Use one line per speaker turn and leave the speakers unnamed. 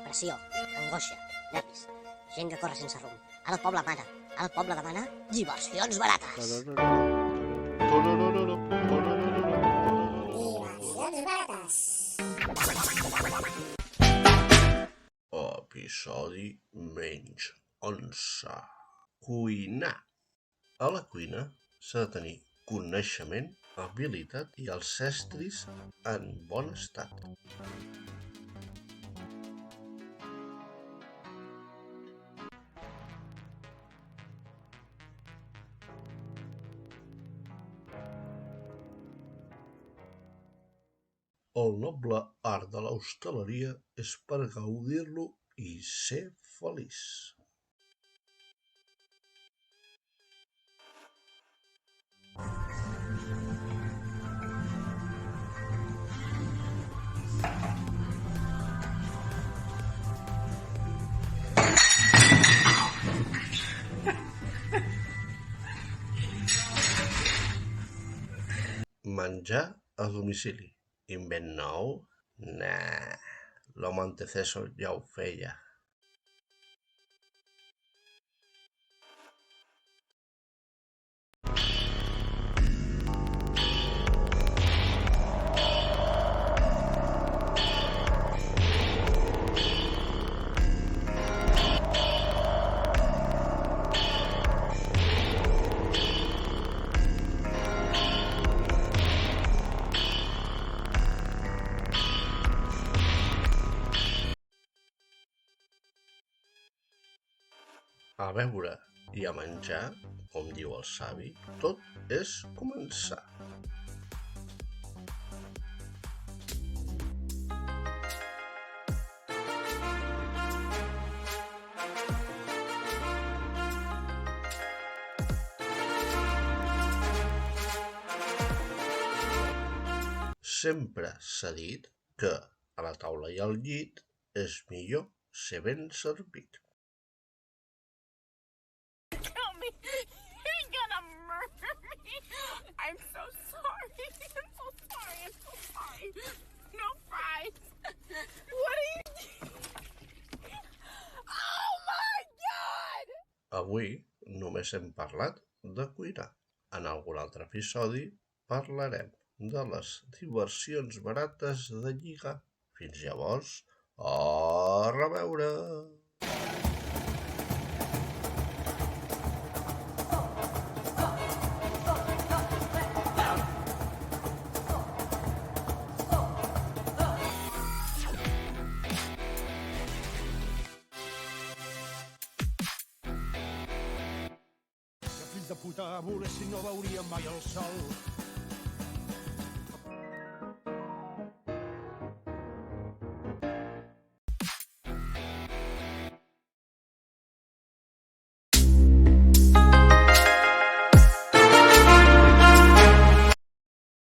depressió, angoixa, nervis, gent que corre sense rumb. Ara el poble demana diversions barates.
Diversions barates.
Episodi menys 11. Cuinar. A la cuina s'ha de tenir coneixement, habilitat i els estris en bon estat. El noble art de l'hostaleria és per gaudir-lo i ser feliç. Menjar a domicili. Invent nou? Nah, l'home antecessor ja ho feia. A beure i a menjar, com diu el savi, tot és començar. Sempre s'ha dit que a la taula i al llit és millor ser ben servit.
You're gonna murder me. I'm so sorry. I'm so sorry. No fries. What are you doing? Oh my God!
Avui només hem parlat de cuinar. En algun altre episodi parlarem de les diversions barates de lligar. Fins llavors, a reveure!
Que fills de puta volessin no veuríem mai el sol.